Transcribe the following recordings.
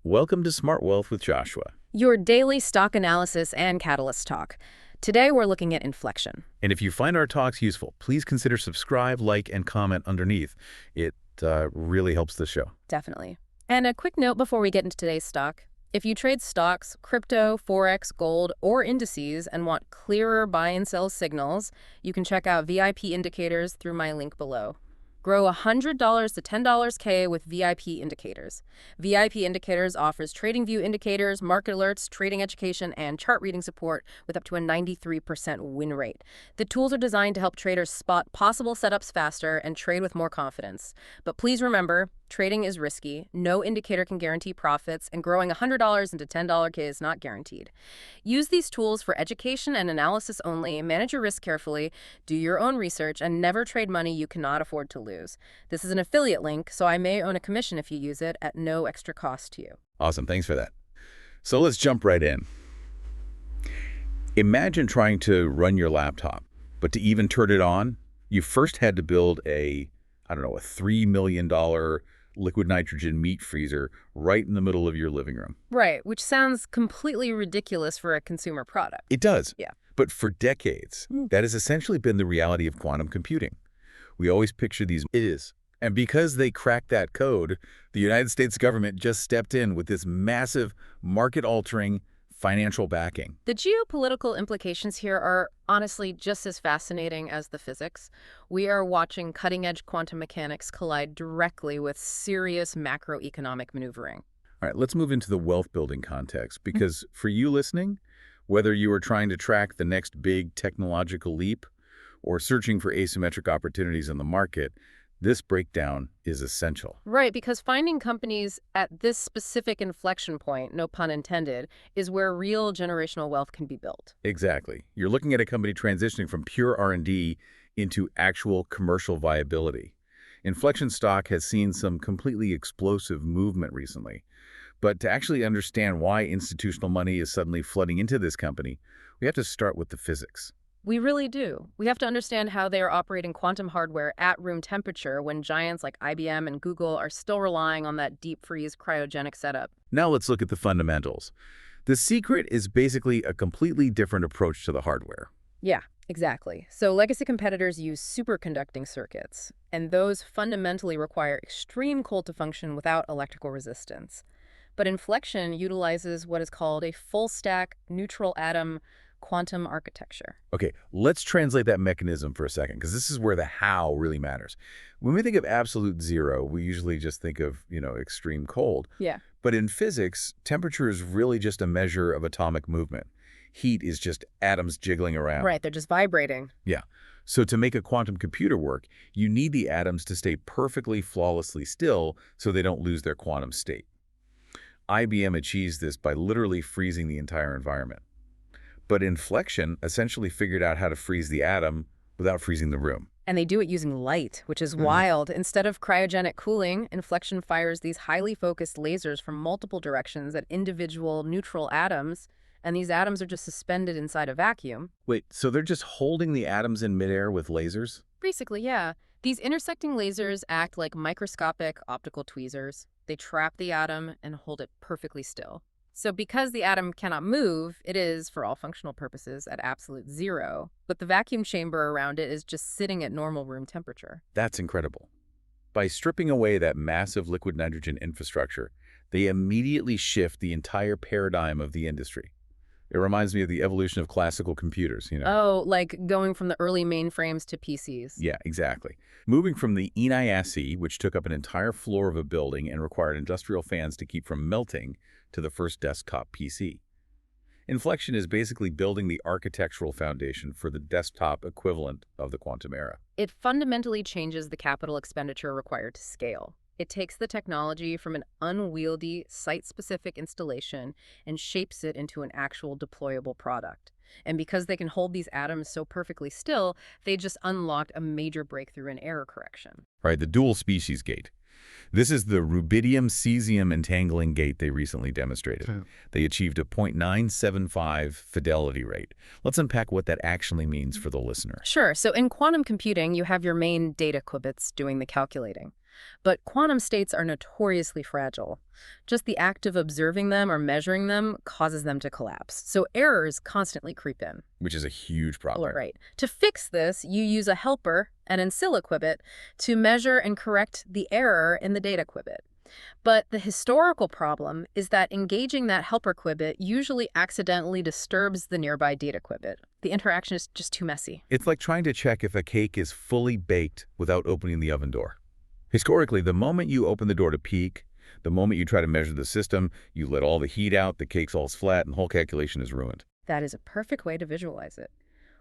Welcome to Smart Wealth with Joshua. Your daily stock analysis and catalyst talk. Today we're looking at Infleqtion. And if you find our talks useful, please consider subscribe, like, and comment underneath. It really helps the show. Definitely. And a quick note before we get into today's stock. If you trade stocks, crypto, forex, gold, or indices and want clearer buy and sell signals, you can check out VIP indicators through my link below. Grow $100 to $10K with VIP indicators. VIP indicators offers TradingView indicators, market alerts, trading education, and chart reading support with up to a 93% win rate. The tools are designed to help traders spot possible setups faster and trade with more confidence. But please remember, trading is risky. No indicator can guarantee profits, and growing $100 into $10K is not guaranteed. Use these tools for education and analysis only. Manage your risk carefully, do your own research, and never trade money you cannot afford to lose. This is an affiliate link, so I may own a commission if you use it at no extra cost to you. Awesome. Thanks for that. So let's jump right in. Imagine trying to run your laptop, but to even turn it on, you first had to build a $3 million liquid nitrogen meat freezer right in the middle of your living room. Right, which sounds completely ridiculous for a consumer product. It does. Yeah. But for decades, that has essentially been the reality of quantum computing. We always picture these is. And because they cracked that code, the United States government just stepped in with this massive market-altering financial backing. The geopolitical implications here are honestly just as fascinating as the physics. We are watching cutting-edge quantum mechanics collide directly with serious macroeconomic maneuvering. All right, let's move into the wealth-building context, because for you listening, whether you are trying to track the next big technological leap or searching for asymmetric opportunities in the market, this breakdown is essential. Right, because finding companies at this specific inflection point, no pun intended, is where real generational wealth can be built. Exactly. You're looking at a company transitioning from pure R&D into actual commercial viability. Infleqtion stock has seen some completely explosive movement recently. But to actually understand why institutional money is suddenly flooding into this company, we have to start with the physics. We really do. We have to understand how they are operating quantum hardware at room temperature when giants like IBM and Google are still relying on that deep freeze cryogenic setup. Now let's look at the fundamentals. The secret is basically a completely different approach to the hardware. Yeah, exactly. So legacy competitors use superconducting circuits, and those fundamentally require extreme cold to function without electrical resistance. But Infleqtion utilizes what is called a full-stack neutral atom quantum architecture. Okay, let's translate that mechanism for a second, because this is where the how really matters. When we think of absolute zero, we usually just think of, extreme cold. Yeah. But in physics, temperature is really just a measure of atomic movement. Heat is just atoms jiggling around. Right, they're just vibrating. Yeah. So to make a quantum computer work, you need the atoms to stay perfectly, flawlessly still so they don't lose their quantum state. IBM achieves this by literally freezing the entire environment. But Infleqtion essentially figured out how to freeze the atom without freezing the room. And they do it using light, which is wild. Instead of cryogenic cooling, Infleqtion fires these highly focused lasers from multiple directions at individual neutral atoms, and these atoms are just suspended inside a vacuum. Wait, so they're just holding the atoms in midair with lasers? Basically, yeah. These intersecting lasers act like microscopic optical tweezers. They trap the atom and hold it perfectly still. So because the atom cannot move, it is, for all functional purposes, at absolute zero, but the vacuum chamber around it is just sitting at normal room temperature. That's incredible. By stripping away that massive liquid nitrogen infrastructure, they immediately shift the entire paradigm of the industry. It reminds me of the evolution of classical computers, Oh, like going from the early mainframes to PCs. Yeah, exactly. Moving from the ENIAC, which took up an entire floor of a building and required industrial fans to keep from melting, to the first desktop PC. Infleqtion is basically building the architectural foundation for the desktop equivalent of the quantum era. It fundamentally changes the capital expenditure required to scale. It takes the technology from an unwieldy, site-specific installation and shapes it into an actual deployable product. And because they can hold these atoms so perfectly still, they just unlocked a major breakthrough in error correction. Right, the dual species gate. This is the rubidium-cesium entangling gate they recently demonstrated. They achieved a 0.975 fidelity rate. Let's unpack what that actually means for the listener. Sure. So in quantum computing, you have your main data qubits doing the calculating. But quantum states are notoriously fragile. Just the act of observing them or measuring them causes them to collapse. So errors constantly creep in. Which is a huge problem. Right. To fix this, you use a helper, an ancilla qubit, to measure and correct the error in the data qubit. But the historical problem is that engaging that helper qubit usually accidentally disturbs the nearby data qubit. The interaction is just too messy. It's like trying to check if a cake is fully baked without opening the oven door. Historically, the moment you open the door to peak, the moment you try to measure the system, you let all the heat out, the cake falls flat, and the whole calculation is ruined. That is a perfect way to visualize it.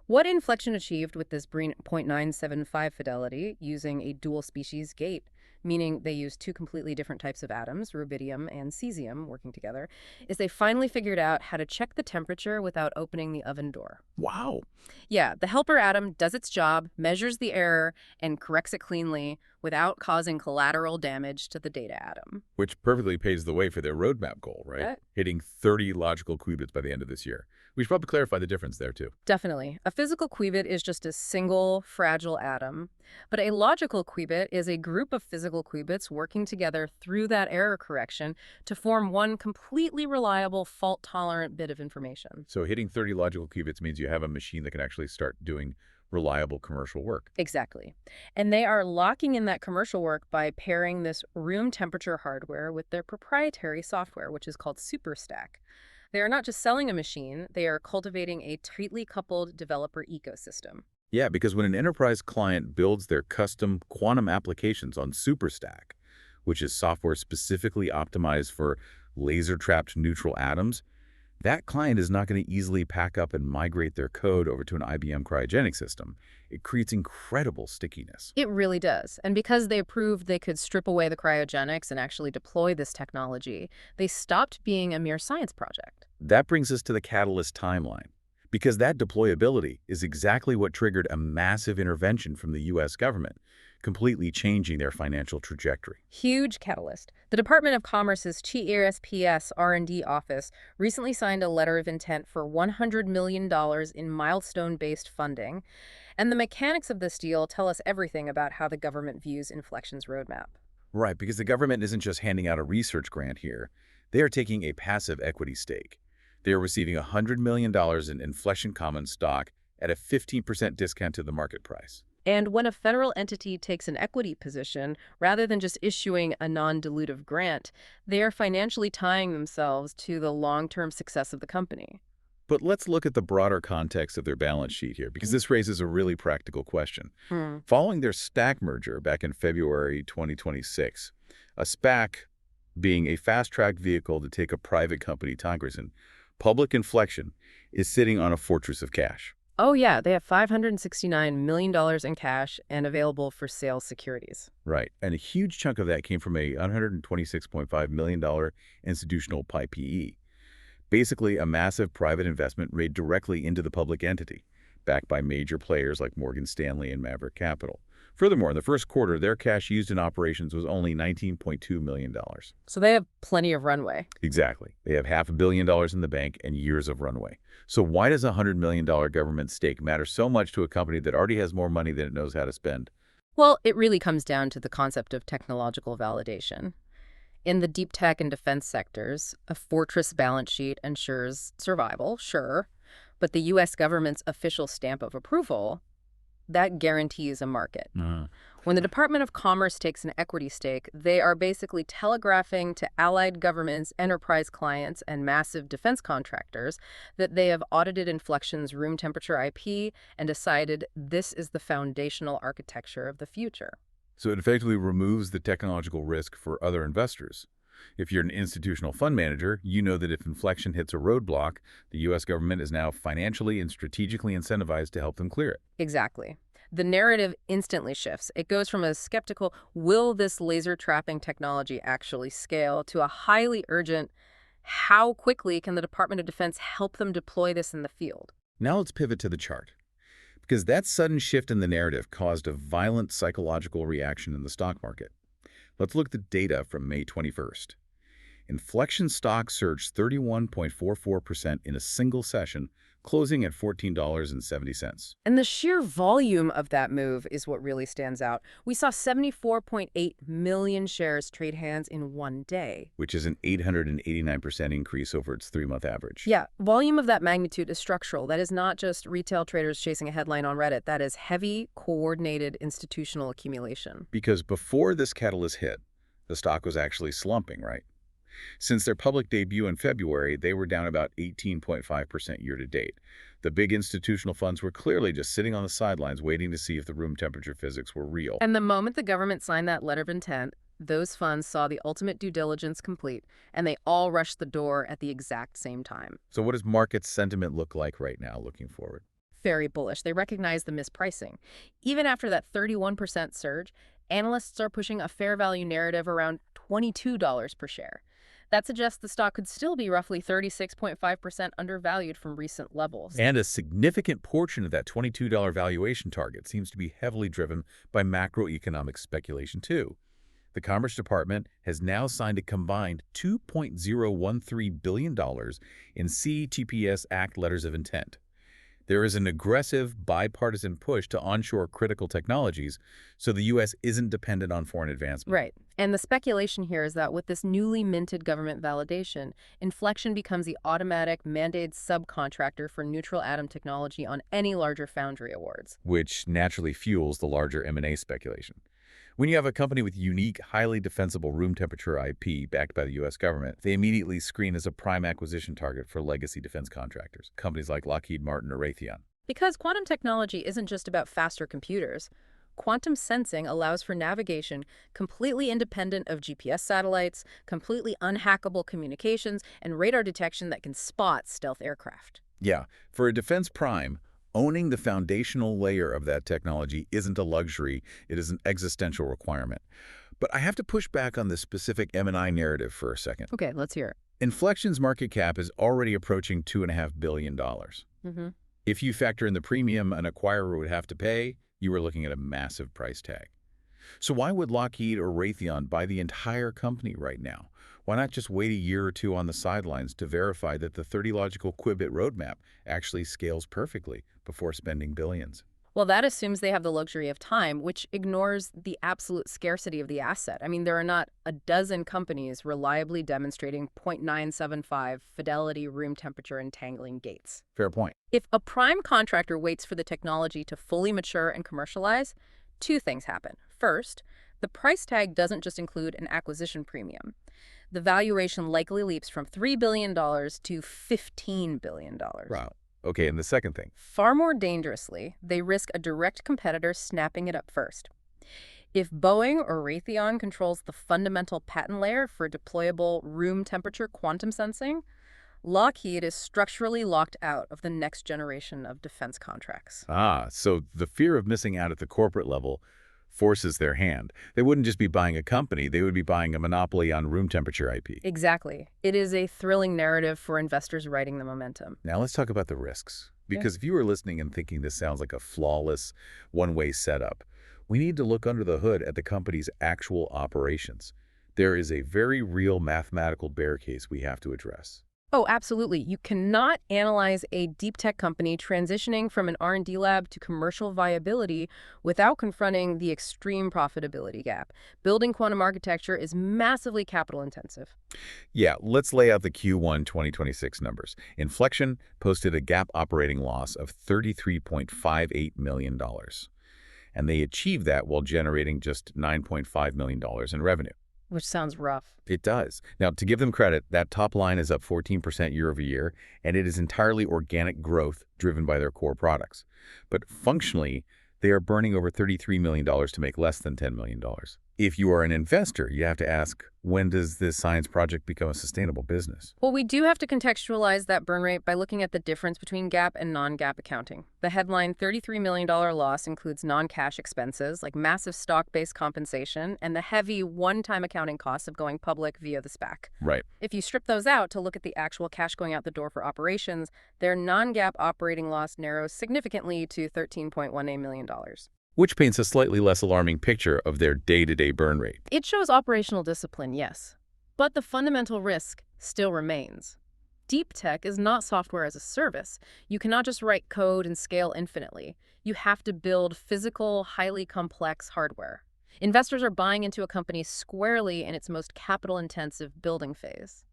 What Infleqtion achieved with this 0.975 fidelity using a dual species gate, meaning they used two completely different types of atoms, rubidium and cesium, working together, is they finally figured out how to check the temperature without opening the oven door. Wow. Yeah, the helper atom does its job, measures the error, and corrects it cleanly without causing collateral damage to the data atom. Which perfectly paves the way for their roadmap goal, right? Yeah. Hitting 30 logical qubits by the end of this year. We should probably clarify the difference there, too. Definitely. A physical qubit is just a single, fragile atom, but a logical qubit is a group of physical qubits working together through that error correction to form one completely reliable, fault-tolerant bit of information. So hitting 30 logical qubits means you have a machine that can actually start doing reliable commercial work. Exactly. And they are locking in that commercial work by pairing this room temperature hardware with their proprietary software, which is called SuperStack. They are not just selling a machine, they are cultivating a tightly coupled developer ecosystem. Yeah, because when an enterprise client builds their custom quantum applications on SuperStack, which is software specifically optimized for laser-trapped neutral atoms, that client is not going to easily pack up and migrate their code over to an IBM cryogenic system. It creates incredible stickiness. It really does. And because they proved they could strip away the cryogenics and actually deploy this technology, they stopped being a mere science project. That brings us to the catalyst timeline, because that deployability is exactly what triggered a massive intervention from the U.S. government, completely changing their financial trajectory. Huge catalyst. The Department of Commerce's CHIRSPS R&D office recently signed a letter of intent for $100 million in milestone-based funding, and the mechanics of this deal tell us everything about how the government views Infleqtion's roadmap. Right, because the government isn't just handing out a research grant here. They are taking a passive equity stake. They are receiving $100 million in Infleqtion common stock at a 15% discount to the market price. And when a federal entity takes an equity position, rather than just issuing a non-dilutive grant, they are financially tying themselves to the long-term success of the company. But let's look at the broader context of their balance sheet here, because this raises a really practical question. Following their SPAC merger back in February 2026, a SPAC being a fast-track vehicle to take a private company cognizant, public Infleqtion is sitting on a fortress of cash. Oh, yeah, they have $569 million in cash and available for sale securities. Right, and a huge chunk of that came from a $126.5 million institutional PIPE. Basically, a massive private investment made directly into the public entity, backed by major players like Morgan Stanley and Maverick Capital. Furthermore, in the first quarter, their cash used in operations was only $19.2 million. So they have plenty of runway. Exactly. They have $500 million in the bank and years of runway. So why does a $100 million government stake matter so much to a company that already has more money than it knows how to spend? Well, it really comes down to the concept of technological validation. In the deep tech and defense sectors, a fortress balance sheet ensures survival, sure, but the U.S. government's official stamp of approval, that guarantees a market. When the Department of Commerce takes an equity stake, they are basically telegraphing to allied governments, enterprise clients, and massive defense contractors that they have audited Infleqtion's room temperature IP and decided this is the foundational architecture of the future. So it effectively removes the technological risk for other investors. If you're an institutional fund manager, you know that if Infleqtion hits a roadblock, the U.S. government is now financially and strategically incentivized to help them clear it. Exactly. The narrative instantly shifts. It goes from a skeptical, will this laser trapping technology actually scale, to a highly urgent, how quickly can the Department of Defense help them deploy this in the field? Now let's pivot to the chart, because that sudden shift in the narrative caused a violent psychological reaction in the stock market. Let's look at the data from May 21st. Infleqtion stock surged 31.44% in a single session closing at $14.70. And the sheer volume of that move is what really stands out. We saw 74.8 million shares trade hands in one day. Which is an 889% increase over its 3-month average. Yeah, volume of that magnitude is structural. That is not just retail traders chasing a headline on Reddit. That is heavy, coordinated institutional accumulation. Because before this catalyst hit, the stock was actually slumping, right? Since their public debut in February, they were down about 18.5% year-to-date. The big institutional funds were clearly just sitting on the sidelines waiting to see if the room temperature physics were real. And the moment the government signed that letter of intent, those funds saw the ultimate due diligence complete, and they all rushed the door at the exact same time. So what does market sentiment look like right now looking forward? Very bullish. They recognize the mispricing. Even after that 31% surge, analysts are pushing a fair value narrative around $22 per share. That suggests the stock could still be roughly 36.5% undervalued from recent levels. And a significant portion of that $22 valuation target seems to be heavily driven by macroeconomic speculation, too. The Commerce Department has now signed a combined $2.013 billion in CTPS Act letters of intent. There is an aggressive bipartisan push to onshore critical technologies so the U.S. isn't dependent on foreign advancement. Right. And the speculation here is that with this newly minted government validation, Infleqtion becomes the automatic mandated subcontractor for neutral atom technology on any larger foundry awards. Which naturally fuels the larger M&A speculation. When you have a company with unique, highly defensible room temperature IP backed by the U.S. government, they immediately screen as a prime acquisition target for legacy defense contractors, companies like Lockheed Martin or Raytheon. Because quantum technology isn't just about faster computers. Quantum sensing allows for navigation completely independent of GPS satellites, completely unhackable communications, and radar detection that can spot stealth aircraft. Yeah, for a defense prime, owning the foundational layer of that technology isn't a luxury, it is an existential requirement. But I have to push back on this specific M&I narrative for a second. Okay, let's hear it. Infleqtion's market cap is already approaching $2.5 billion. If you factor in the premium an acquirer would have to pay, you are looking at a massive price tag. So why would Lockheed or Raytheon buy the entire company right now? Why not just wait a year or two on the sidelines to verify that the 30 logical qubit roadmap actually scales perfectly before spending billions? Well, that assumes they have the luxury of time, which ignores the absolute scarcity of the asset. I mean, there are not a dozen companies reliably demonstrating 0.975 fidelity room temperature entangling gates. Fair point. If a prime contractor waits for the technology to fully mature and commercialize, two things happen. First, the price tag doesn't just include an acquisition premium. The valuation likely leaps from $3 billion to $15 billion. Wow. Okay, and the second thing. Far more dangerously, they risk a direct competitor snapping it up first. If Boeing or Raytheon controls the fundamental patent layer for deployable room temperature quantum sensing, Lockheed is structurally locked out of the next generation of defense contracts. So the fear of missing out at the corporate level forces their hand. They wouldn't just be buying a company, they would be buying a monopoly on room temperature IP. Exactly. It is a thrilling narrative for investors riding the momentum. Now let's talk about the risks. Because if you were listening and thinking this sounds like a flawless, one-way setup, we need to look under the hood at the company's actual operations. There is a very real mathematical bear case we have to address. Oh, absolutely. You cannot analyze a deep tech company transitioning from an R&D lab to commercial viability without confronting the extreme profitability gap. Building quantum architecture is massively capital intensive. Yeah, let's lay out the Q1 2026 numbers. Infleqtion posted a GAAP operating loss of $33.58 million. And they achieved that while generating just $9.5 million in revenue. Which sounds rough. It does. Now, to give them credit, that top line is up 14% year over year, and it is entirely organic growth driven by their core products. But functionally, they are burning over $33 million to make less than $10 million. If you are an investor, you have to ask, when does this science project become a sustainable business? Well, we do have to contextualize that burn rate by looking at the difference between GAAP and non-GAAP accounting. The headline $33 million loss includes non-cash expenses like massive stock-based compensation and the heavy one-time accounting costs of going public via the SPAC. Right. If you strip those out to look at the actual cash going out the door for operations, their non-GAAP operating loss narrows significantly to $13.18 million. Which paints a slightly less alarming picture of their day-to-day burn rate. It shows operational discipline, yes, but the fundamental risk still remains. Deep tech is not software as a service. You cannot just write code and scale infinitely. You have to build physical, highly complex hardware. Investors are buying into a company squarely in its most capital-intensive building phase.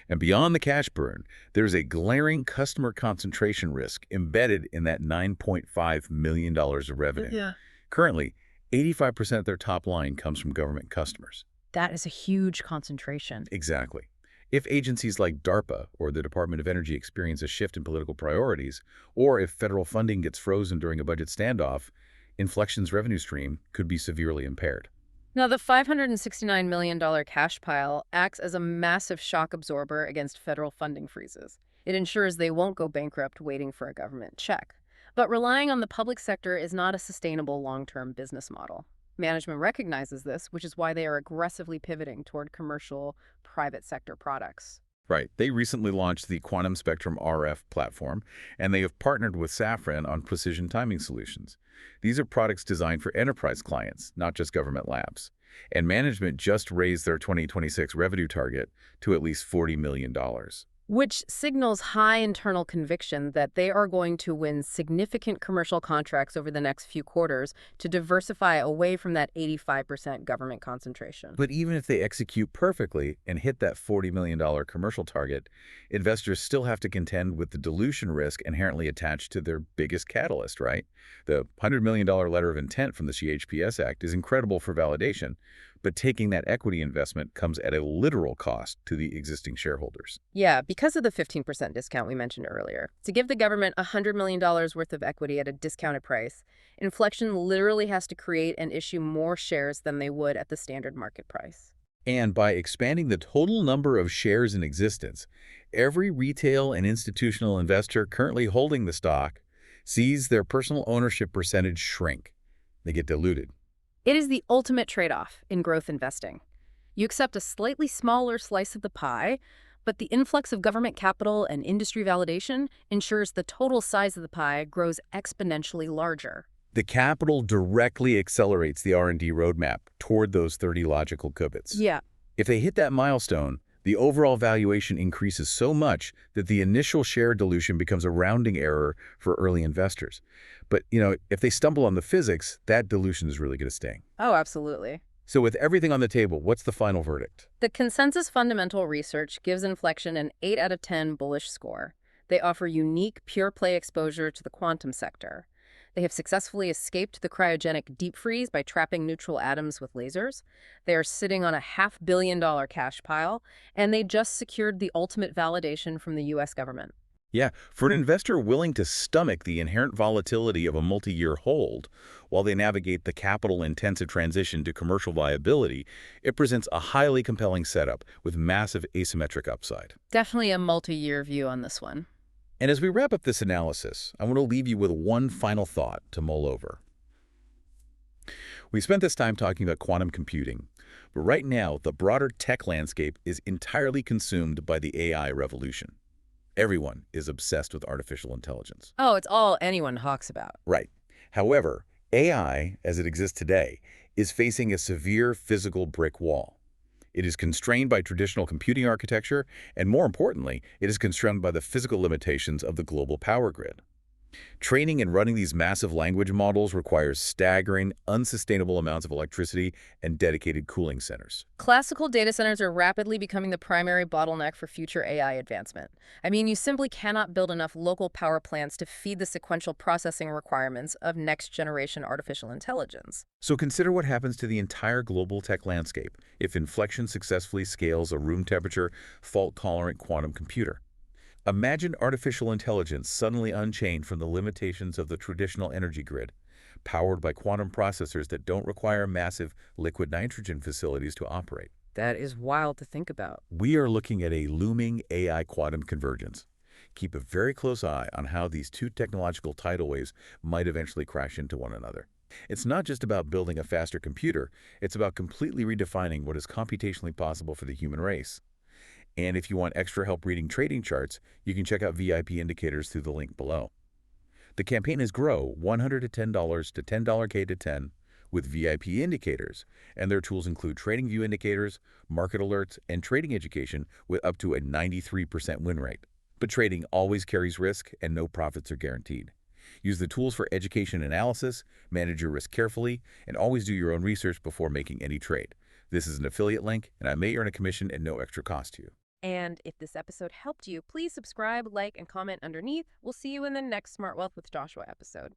And beyond the cash burn, there's a glaring customer concentration risk embedded in that $9.5 million of revenue. Yeah. Currently, 85% of their top line comes from government customers. That is a huge concentration. Exactly. If agencies like DARPA or the Department of Energy experience a shift in political priorities, or if federal funding gets frozen during a budget standoff, Infleqtion's revenue stream could be severely impaired. Now, the $569 million cash pile acts as a massive shock absorber against federal funding freezes. It ensures they won't go bankrupt waiting for a government check. But relying on the public sector is not a sustainable long-term business model. Management recognizes this, which is why they are aggressively pivoting toward commercial, private sector products. Right. They recently launched the Quantum Spectrum RF platform, and they have partnered with Safran on precision timing solutions. These are products designed for enterprise clients, not just government labs. And management just raised their 2026 revenue target to at least $40 million. Which signals high internal conviction that they are going to win significant commercial contracts over the next few quarters to diversify away from that 85% government concentration. But even if they execute perfectly and hit that $40 million commercial target, investors still have to contend with the dilution risk inherently attached to their biggest catalyst, right? The $100 million letter of intent from the CHPS Act is incredible for validation, but taking that equity investment comes at a literal cost to the existing shareholders. Yeah, because of the 15% discount we mentioned earlier. To give the government $100 million worth of equity at a discounted price, Infleqtion literally has to create and issue more shares than they would at the standard market price. And by expanding the total number of shares in existence, every retail and institutional investor currently holding the stock sees their personal ownership percentage shrink. They get diluted. It is the ultimate trade-off in growth investing. You accept a slightly smaller slice of the pie, but the influx of government capital and industry validation ensures the total size of the pie grows exponentially larger. The capital directly accelerates the R&D roadmap toward those 30 logical qubits. Yeah. If they hit that milestone, the overall valuation increases so much that the initial share dilution becomes a rounding error for early investors. But, if they stumble on the physics, that dilution is really going to sting. Oh, absolutely. So with everything on the table, what's the final verdict? The consensus fundamental research gives Infleqtion an 8 out of 10 bullish score. They offer unique, pure-play exposure to the quantum sector. They have successfully escaped the cryogenic deep freeze by trapping neutral atoms with lasers. They are sitting on a $500 million cash pile, and they just secured the ultimate validation from the U.S. government. Yeah, for an investor willing to stomach the inherent volatility of a multi-year hold while they navigate the capital-intensive transition to commercial viability, it presents a highly compelling setup with massive asymmetric upside. Definitely a multi-year view on this one. And as we wrap up this analysis, I want to leave you with one final thought to mull over. We spent this time talking about quantum computing, but right now the broader tech landscape is entirely consumed by the AI revolution. Everyone is obsessed with artificial intelligence. Oh, it's all anyone talks about. Right. However, AI, as it exists today, is facing a severe physical brick wall. It is constrained by traditional computing architecture, and more importantly, it is constrained by the physical limitations of the global power grid. Training and running these massive language models requires staggering, unsustainable amounts of electricity and dedicated cooling centers. Classical data centers are rapidly becoming the primary bottleneck for future AI advancement. I mean, you simply cannot build enough local power plants to feed the sequential processing requirements of next-generation artificial intelligence. So consider what happens to the entire global tech landscape if Infleqtion successfully scales a room-temperature, fault-tolerant quantum computer. Imagine artificial intelligence suddenly unchained from the limitations of the traditional energy grid, powered by quantum processors that don't require massive liquid nitrogen facilities to operate. That is wild to think about. We are looking at a looming AI quantum convergence. Keep a very close eye on how these two technological tidal waves might eventually crash into one another. It's not just about building a faster computer, it's about completely redefining what is computationally possible for the human race. And if you want extra help reading trading charts, you can check out VIP indicators through the link below. The campaign is Grow $100 to $10 to $10K to 10 with VIP indicators, and their tools include TradingView indicators, market alerts, and trading education with up to a 93% win rate. But trading always carries risk, and no profits are guaranteed. Use the tools for education analysis, manage your risk carefully, and always do your own research before making any trade. This is an affiliate link, and I may earn a commission at no extra cost to you. And if this episode helped you, please subscribe, like, and comment underneath. We'll see you in the next Smart Wealth with Joshua episode.